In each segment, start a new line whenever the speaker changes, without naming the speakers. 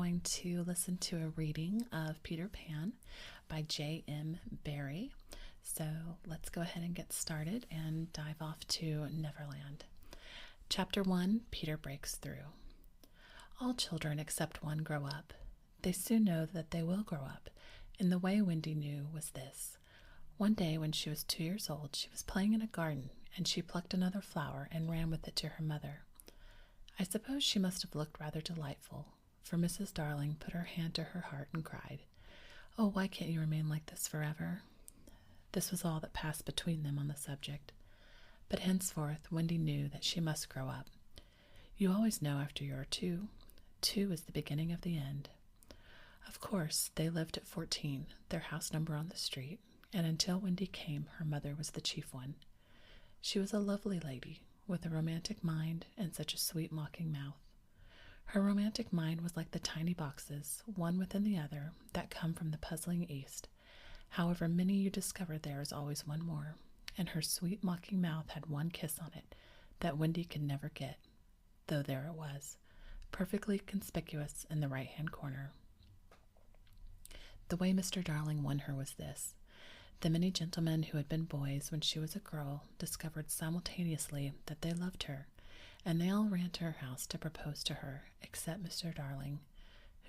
going to listen to a reading of Peter Pan by J.M. Barrie. So let's go ahead and get started and dive off to Neverland. Chapter 1, Peter Breaks Through. All children except one grow up. They soon know that they will grow up, and the way Wendy knew was this. One day when she was 2 years old, she was playing in a garden, and she plucked another flower and ran with it to her mother. I suppose she must have looked rather delightful, for Mrs. Darling put her hand to her heart and cried, "Oh, why can't you remain like this forever?" This was all that passed between them on the subject. But henceforth Wendy knew that she must grow up. You always know after you are 2. 2 is the beginning of the end. Of course, they lived at 14, their house number on the street, and until Wendy came, her mother was the chief one. She was a lovely lady, with a romantic mind and such a sweet mocking mouth. Her romantic mind was like the tiny boxes, one within the other, that come from the puzzling East. However many you discover, there is always one more, and her sweet mocking mouth had one kiss on it that Wendy could never get, though there it was, perfectly conspicuous in the right-hand corner. The way Mr. Darling won her was this. The many gentlemen who had been boys when she was a girl discovered simultaneously that they loved her, and they all ran to her house to propose to her, except Mr. Darling,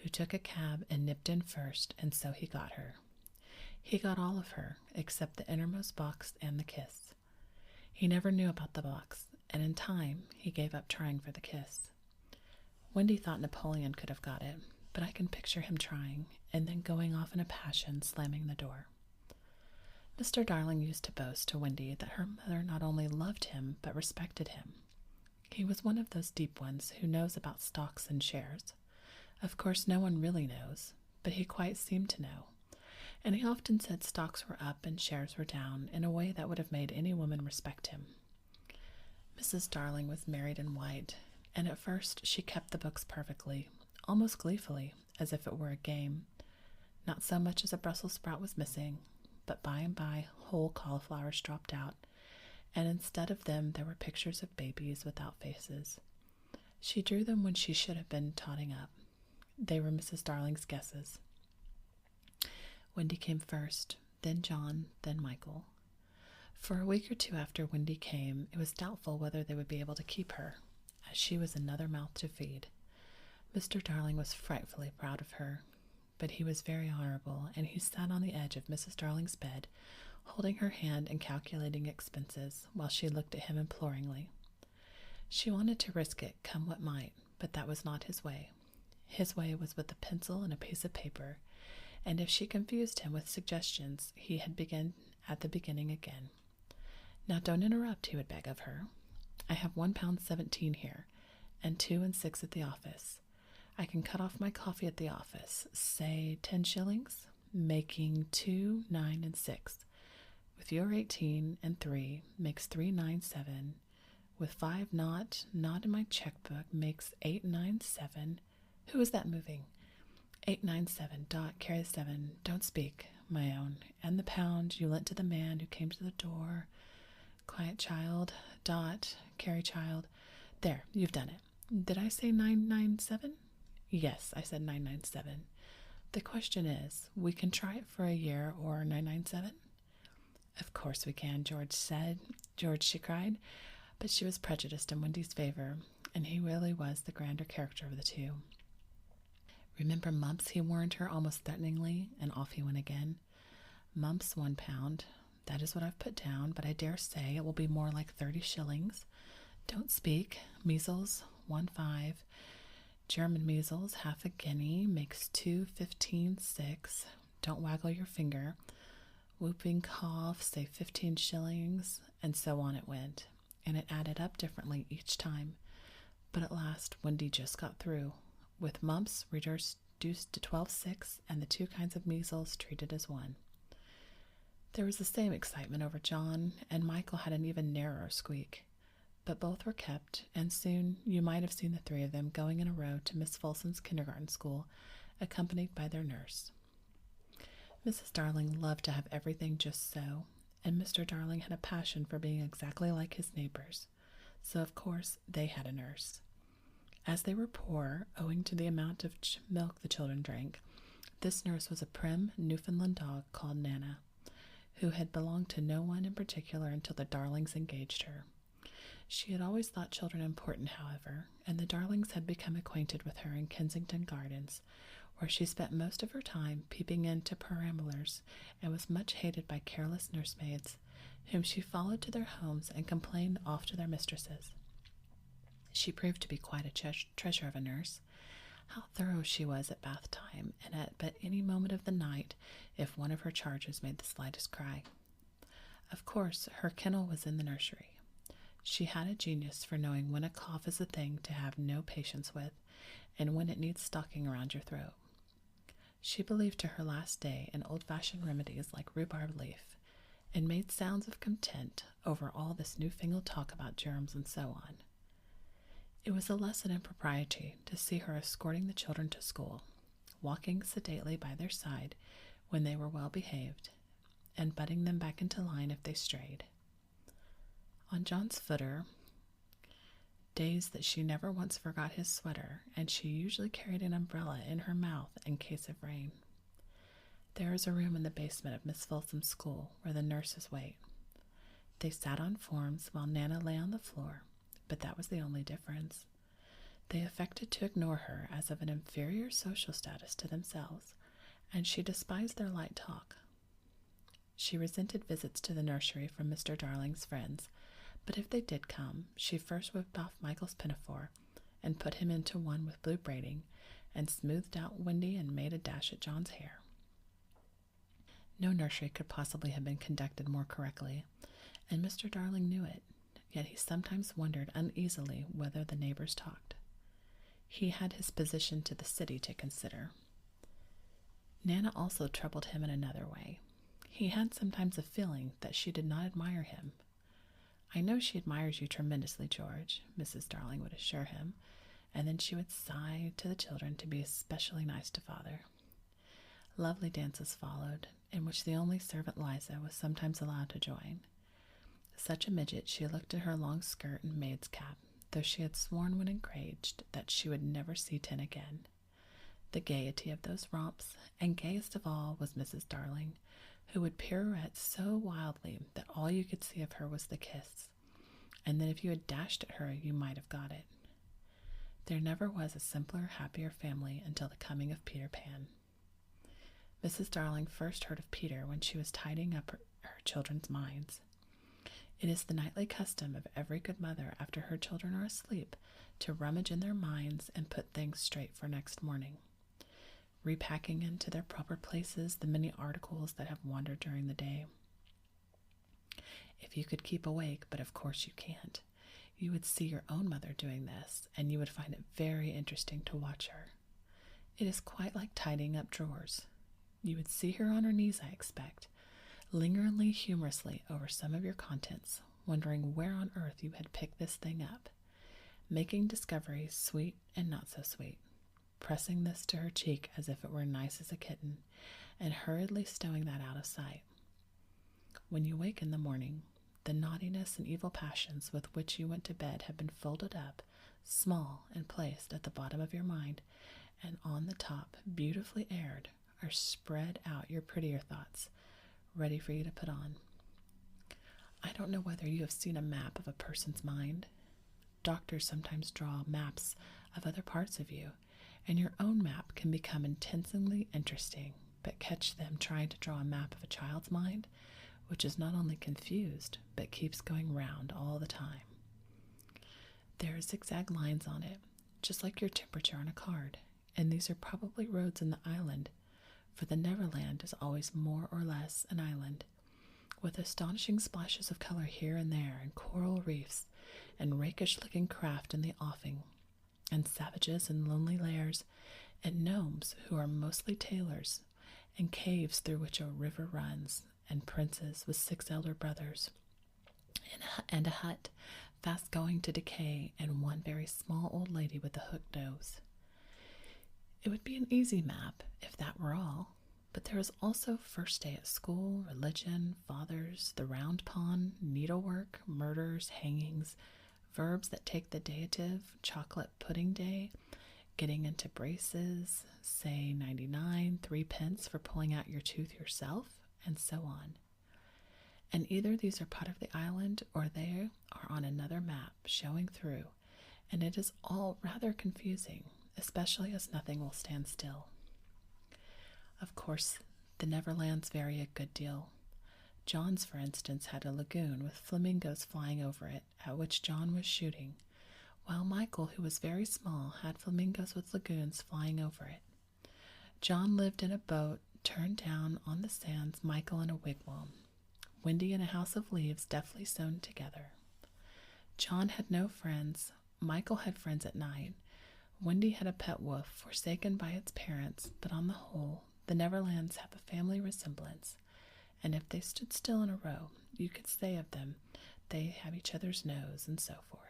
who took a cab and nipped in first, and so he got her. He got all of her, except the innermost box and the kiss. He never knew about the box, and in time he gave up trying for the kiss. Wendy thought Napoleon could have got it, but I can picture him trying, and then going off in a passion, slamming the door. Mr. Darling used to boast to Wendy that her mother not only loved him, but respected him. He was one of those deep ones who knows about stocks and shares. Of course, no one really knows, but he quite seemed to know. And he often said stocks were up and shares were down in a way that would have made any woman respect him. Mrs. Darling was married in white, and at first she kept the books perfectly, almost gleefully, as if it were a game. Not so much as a Brussels sprout was missing, but by and by whole cauliflowers dropped out, and instead of them there were pictures of babies without faces. She drew them when she should have been totting up. They were Mrs. Darling's guesses. Wendy came first, then John, then Michael. For a week or two after Wendy came, it was doubtful whether they would be able to keep her, as she was another mouth to feed. Mr. Darling was frightfully proud of her, but he was very honorable, and he sat on the edge of Mrs. Darling's bed, holding her hand and calculating expenses, while she looked at him imploringly. She wanted to risk it, come what might, but that was not his way. His way was with a pencil and a piece of paper, and if she confused him with suggestions, he had begun at the beginning again. "Now don't interrupt," he would beg of her. "I have £1.17 here, and 2 and 6 at the office. I can cut off my coffee at the office, say 10 shillings, making 2, 9, and 6. With your 18 and 3 makes 397. With 5 not in my checkbook makes 897. Who is that moving? 897. Dot, carry the 7. Don't speak, my own. And the pound you lent to the man who came to the door. Quiet, child. Dot, carry, child. There, you've done it. Did I say 997? Yes, I said 997. The question is, we can try it for a year or 997? Of course we can, George said. George, she cried. But she was prejudiced in Wendy's favor, and he really was the grander character of the two. Remember Mumps, he warned her almost threateningly, and off he went again. Mumps, £1. That is what I've put down, but I dare say it will be more like 30 shillings. Don't speak. Measles, 1.5. German measles, half a guinea, makes 2.15, 6. Don't waggle your finger. Whooping cough, say 15 shillings, and so on it went, and it added up differently each time. But at last, Wendy just got through, with mumps reduced to 12.6, and the 2 kinds of measles treated as one. There was the same excitement over John, and Michael had an even narrower squeak. But both were kept, and soon you might have seen the 3 of them going in a row to Miss Folsom's kindergarten school, accompanied by their nurse. Mrs. Darling loved to have everything just so, and Mr. Darling had a passion for being exactly like his neighbors, so of course they had a nurse. As they were poor, owing to the amount of milk the children drank, this nurse was a prim Newfoundland dog called Nana, who had belonged to no one in particular until the Darlings engaged her. She had always thought children important, however, and the Darlings had become acquainted with her in Kensington Gardens, where she spent most of her time peeping into peramblers and was much hated by careless nursemaids, whom she followed to their homes and complained off to their mistresses. She proved to be quite a treasure of a nurse. How thorough she was at bath time, and at but any moment of the night if one of her charges made the slightest cry. Of course, her kennel was in the nursery. She had a genius for knowing when a cough is a thing to have no patience with, and when it needs stocking around your throat. She believed to her last day in old-fashioned remedies like rhubarb leaf, and made sounds of content over all this newfangled talk about germs and so on. It was a lesson in propriety to see her escorting the children to school, walking sedately by their side when they were well behaved, and butting them back into line if they strayed. On John's footer, days that she never once forgot his sweater, and she usually carried an umbrella in her mouth in case of rain. There is a room in the basement of Miss Folsom's school where the nurses wait. They sat on forms while Nana lay on the floor, but that was the only difference. They affected to ignore her as of an inferior social status to themselves, and she despised their light talk. She resented visits to the nursery from Mr. Darling's friends, but if they did come, she first whipped off Michael's pinafore and put him into one with blue braiding, and smoothed out Wendy and made a dash at John's hair. No nursery could possibly have been conducted more correctly, and Mr. Darling knew it, yet he sometimes wondered uneasily whether the neighbors talked. He had his position to the city to consider. Nana also troubled him in another way. He had sometimes a feeling that she did not admire him. "I know she admires you tremendously, George," Mrs. Darling would assure him, and then she would sigh to the children to be especially nice to father. Lovely dances followed, in which the only servant Liza was sometimes allowed to join. Such a midget she looked in her long skirt and maid's cap, though she had sworn when enraged that she would never see Tin again. The gaiety of those romps, and gayest of all, was Mrs. Darling, who would pirouette so wildly that all you could see of her was the kiss, and that if you had dashed at her you might have got it. There never was a simpler, happier family until the coming of Peter Pan. Mrs. Darling first heard of Peter when she was tidying up her children's minds. It is the nightly custom of every good mother, after her children are asleep, to rummage in their minds and put things straight for next morning, repacking into their proper places the many articles that have wandered during the day. If you could keep awake, but of course you can't, you would see your own mother doing this, and you would find it very interesting to watch her. It is quite like tidying up drawers. You would see her on her knees, I expect, lingeringly humorously over some of your contents, wondering where on earth you had picked this thing up, making discoveries sweet and not so sweet, pressing this to her cheek as if it were nice as a kitten, and hurriedly stowing that out of sight. When you wake in the morning, the naughtiness and evil passions with which you went to bed have been folded up, small, and placed at the bottom of your mind, and on the top, beautifully aired, are spread out your prettier thoughts, ready for you to put on. I don't know whether you have seen a map of a person's mind. Doctors sometimes draw maps of other parts of you, and your own map can become intensely interesting, but catch them trying to draw a map of a child's mind, which is not only confused, but keeps going round all the time. There are zigzag lines on it, just like your temperature on a card, and these are probably roads in the island, for the Neverland is always more or less an island, with astonishing splashes of color here and there, and coral reefs, and rakish-looking craft in the offing, and savages in lonely lairs, and gnomes who are mostly tailors, and caves through which a river runs, and princes with 6 elder brothers, and a hut fast going to decay, and one very small old lady with a hooked nose. It would be an easy map if that were all, but there is also first day at school, religion, fathers, the round pond, needlework, murders, hangings, verbs that take the dative, chocolate pudding day, getting into braces, say 99, 3 pence for pulling out your tooth yourself, and so on. And either these are part of the island or they are on another map showing through, and it is all rather confusing, especially as nothing will stand still. Of course, the Neverlands vary a good deal. John's, for instance, had a lagoon with flamingos flying over it, at which John was shooting, while Michael, who was very small, had flamingos with lagoons flying over it. John lived in a boat turned down on the sands, Michael in a wigwam, Wendy in a house of leaves deftly sewn together. John had no friends, Michael had friends at night, Wendy had a pet wolf forsaken by its parents, but on the whole, the Neverlands have a family resemblance, and if they stood still in a row, you could say of them, they have each other's nose, and so forth.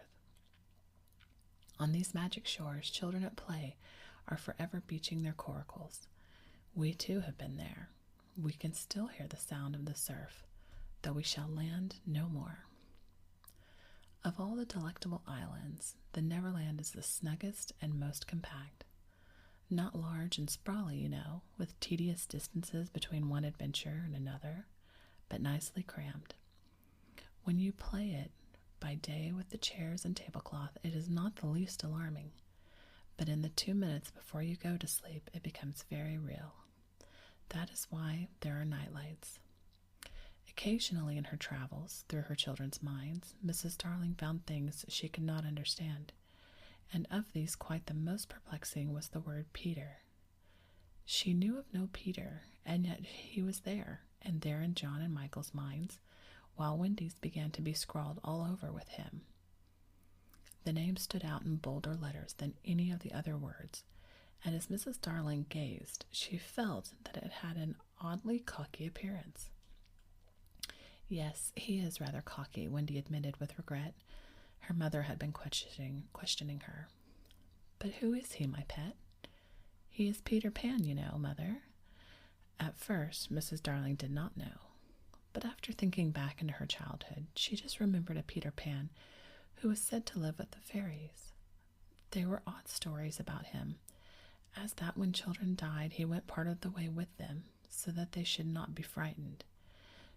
On these magic shores, children at play are forever beaching their coracles. We too have been there. We can still hear the sound of the surf, though we shall land no more. Of all the delectable islands, the Neverland is the snuggest and most compact. Not large and sprawly, you know, with tedious distances between one adventure and another, but nicely crammed. When you play it by day with the chairs and tablecloth, it is not the least alarming, but in the 2 minutes before you go to sleep, it becomes very real. That is why there are nightlights. Occasionally in her travels, through her children's minds, Mrs. Darling found things she could not understand, and of these quite the most perplexing was the word Peter. She knew of no Peter, and yet he was there, and there in John and Michael's minds, while Wendy's began to be scrawled all over with him. The name stood out in bolder letters than any of the other words, and as Mrs. Darling gazed, she felt that it had an oddly cocky appearance. Yes, he is rather cocky, Wendy admitted with regret. Her mother had been questioning her. But who is he, my pet? He is Peter Pan, you know, Mother. At first, Mrs. Darling did not know. But after thinking back into her childhood, she just remembered a Peter Pan who was said to live with the fairies. There were odd stories about him, as that when children died, he went part of the way with them, so that they should not be frightened.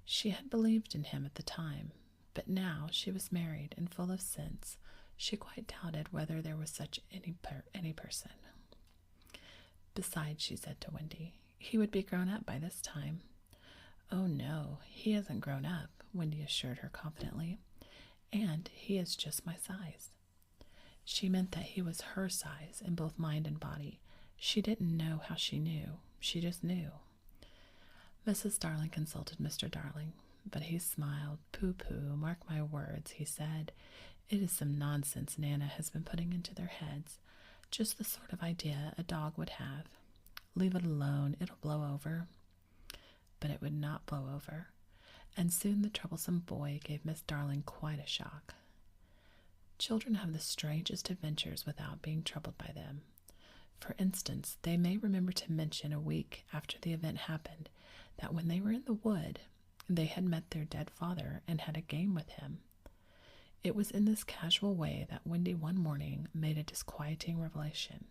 She had believed in him at the time, but now she was married and full of sense. She quite doubted whether there was such any person. Besides, she said to Wendy, he would be grown up by this time. Oh no, he hasn't grown up, Wendy assured her confidently, and he is just my size. She meant that he was her size in both mind and body. She didn't know how she knew. She just knew. Mrs. Darling consulted Mr. Darling, but he smiled. Pooh-pooh, mark my words, he said. It is some nonsense Nana has been putting into their heads. Just the sort of idea a dog would have. Leave it alone, it'll blow over. But it would not blow over, and soon the troublesome boy gave Miss Darling quite a shock. Children have the strangest adventures without being troubled by them. For instance, they may remember to mention a week after the event happened that when they were in the wood, they had met their dead father and had a game with him. It was in this casual way that Wendy one morning made a disquieting revelation.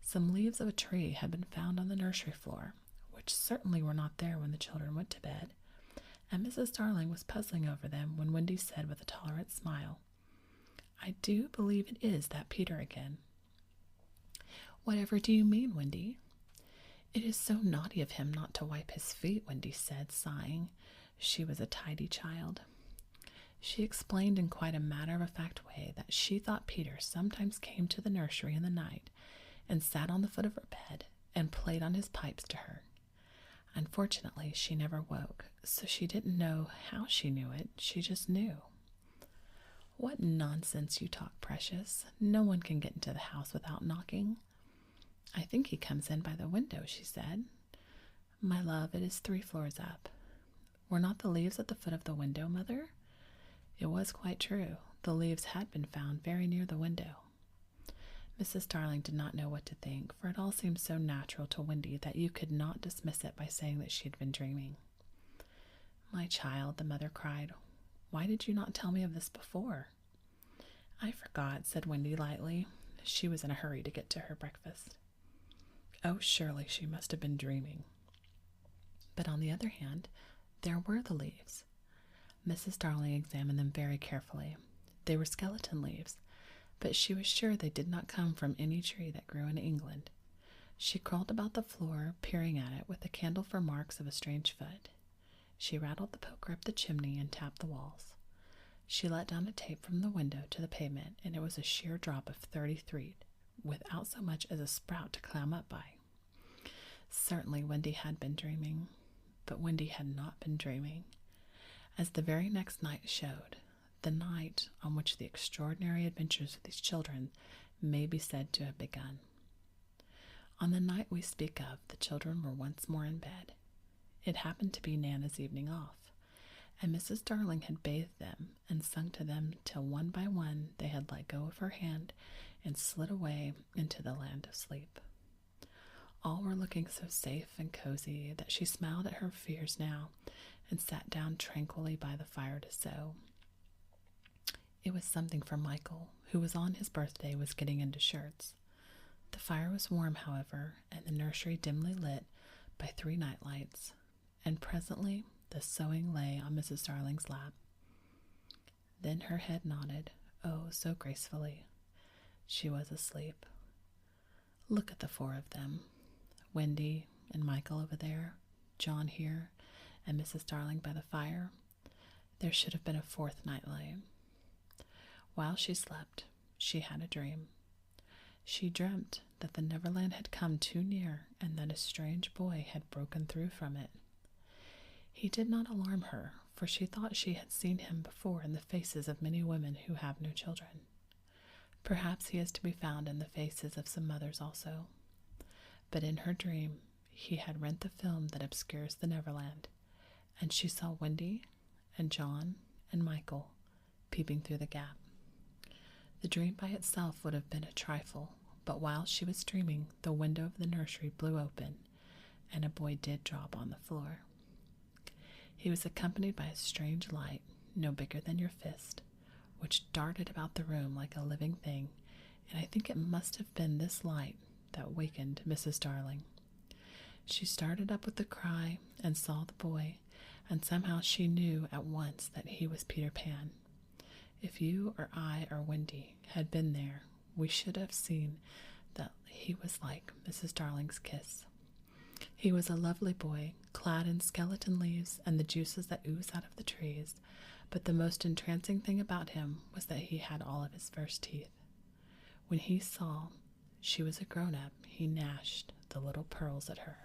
Some leaves of a tree had been found on the nursery floor, which certainly were not there when the children went to bed, and Mrs. Darling was puzzling over them when Wendy said with a tolerant smile, I do believe it is that Peter again. Whatever do you mean, Wendy? It is so naughty of him not to wipe his feet, Wendy said, sighing. She was a tidy child. She explained in quite a matter-of-fact way that she thought Peter sometimes came to the nursery in the night and sat on the foot of her bed and played on his pipes to her. Unfortunately, she never woke, so she didn't know how she knew it. She just knew. What nonsense you talk, Precious. No one can get into the house without knocking. I think he comes in by the window, she said. My love, it is 3 floors up. Were not the leaves at the foot of the window, Mother? It was quite true. The leaves had been found very near the window. Mrs. Darling did not know what to think, for it all seemed so natural to Wendy that you could not dismiss it by saying that she had been dreaming. My child, the mother cried, why did you not tell me of this before? I forgot, said Wendy lightly. She was in a hurry to get to her breakfast. Oh, surely she must have been dreaming. But on the other hand, there were the leaves. Mrs. Darling examined them very carefully. They were skeleton leaves, but she was sure they did not come from any tree that grew in England. She crawled about the floor, peering at it with a candle for marks of a strange foot. She rattled the poker up the chimney and tapped the walls. She let down a tape from the window to the pavement, and it was a sheer drop of 30 feet, without so much as a sprout to climb up by. Certainly Wendy had been dreaming, but Wendy had not been dreaming. As the very next night showed, the night on which the extraordinary adventures of these children may be said to have begun. On the night we speak of, the children were once more in bed. It happened to be Nana's evening off, and Mrs. Darling had bathed them and sung to them till one by one they had let go of her hand and slid away into the land of sleep. All were looking so safe and cozy that she smiled at her fears now and sat down tranquilly by the fire to sew. It was something for Michael, who was on his birthday, was getting into shirts. The fire was warm, however, and the nursery dimly lit by 3 night lights, and presently the sewing lay on Mrs. Darling's lap. Then her head nodded, oh, so gracefully. She was asleep. Look at the 4 of them, Wendy and Michael over there, John here, and Mrs. Darling by the fire. There should have been a 4th nightlight. While she slept, she had a dream. She dreamt that the Neverland had come too near and that a strange boy had broken through from it. He did not alarm her, for she thought she had seen him before in the faces of many women who have no children. Perhaps he is to be found in the faces of some mothers also. But in her dream, he had rent the film that obscures the Neverland, and she saw Wendy and John and Michael peeping through the gap. The dream by itself would have been a trifle, but while she was dreaming, the window of the nursery blew open, and a boy did drop on the floor. He was accompanied by a strange light, no bigger than your fist, which darted about the room like a living thing, and I think it must have been this light that wakened Mrs. Darling. She started up with a cry and saw the boy, and somehow she knew at once that he was Peter Pan. If you or I or Wendy had been there, we should have seen that he was like Mrs. Darling's kiss. He was a lovely boy, clad in skeleton leaves and the juices that ooze out of the trees, but the most entrancing thing about him was that he had all of his first teeth. When he saw she was a grown-up, he gnashed the little pearls at her.